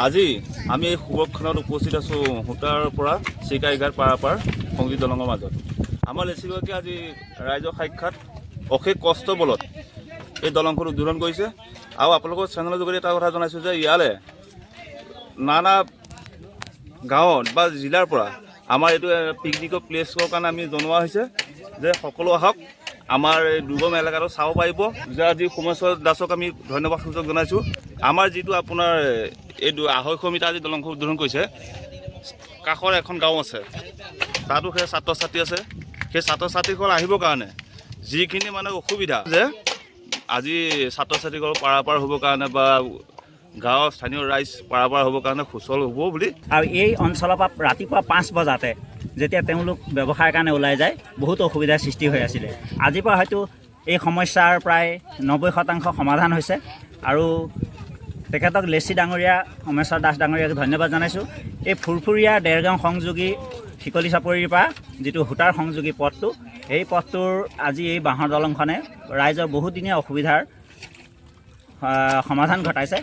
আজি আমি এই সুৰক্ষণত উপস্থিত আছোঁ হোটাৰ পৰা চিকাইঘাট পাৰাপাৰ সংযোগ দলঙৰ মাজত। আমাৰ লেচিগৰাকীয়ে আজি ৰাইজৰ সাক্ষাৎ অশেষ কষ্ট বলত এই দলংখন উদ্বোধন কৰিছে। আৰু আপোনালোকৰ চেনেলৰ যোগেদি এটা কথা জনাইছোঁ যে ইয়ালে নানা গাঁৱত বা জিলাৰ পৰা আমাৰ এইটো পিকনিকৰ প্লেচৰ কাৰণে আমি জনোৱা হৈছে যে সকলো আহক আমাৰ এই দুৰ্গম এলেকাটো চাব পাৰিব। যে আজি সোমেশ্বৰ দাসক আমি ধন্যবাদ সূচক জনাইছোঁ। আমাৰ যিটো আপোনাৰ এই 250 মিটাৰ আজি দলংখন উদ্বোধন কৰিছে, কাষৰ এখন গাঁও আছে, তাতো সেই ছাত্ৰ ছাত্ৰী আছে। সেই ছাত্ৰ ছাত্ৰীসকল আহিবৰ কাৰণে যিখিনি মানে অসুবিধা যে আজি ছাত্ৰ ছাত্ৰীসকল পাৰাপাৰ হ'বৰ কাৰণে বা গাঁৱৰ স্থানীয় ৰাইজ পাৰাপাৰ হ'বৰ কাৰণে সুচল হ'ব বুলি। আৰু এই অঞ্চলৰ পৰা ৰাতিপুৱা 5 বজাতে যেতিয়া তেওঁলোক ব্যৱসায়ৰ কাৰণে ওলাই যায়, বহুত অসুবিধাৰ সৃষ্টি হৈ আছিলে। আজিৰ পৰা হয়তো এই সমস্যাৰ প্ৰায় 90% সমাধান হৈছে। আৰু তেখেতক লেচি ডাঙৰীয়া, সোমেশ্বৰ দাস ডাঙৰীয়াক ধন্যবাদ জনাইছোঁ। এই ফুৰফুৰীয়া দেৰগাঁও সংযোগী শিকলি চাপৰিৰ পৰা যিটো হোটাৰ সংযোগী পথটো, এই পথটোৰ আজি এই বাঁহৰ দলংখনে ৰাইজৰ বহুদিনীয়া অসুবিধাৰ সমাধান ঘটাইছে।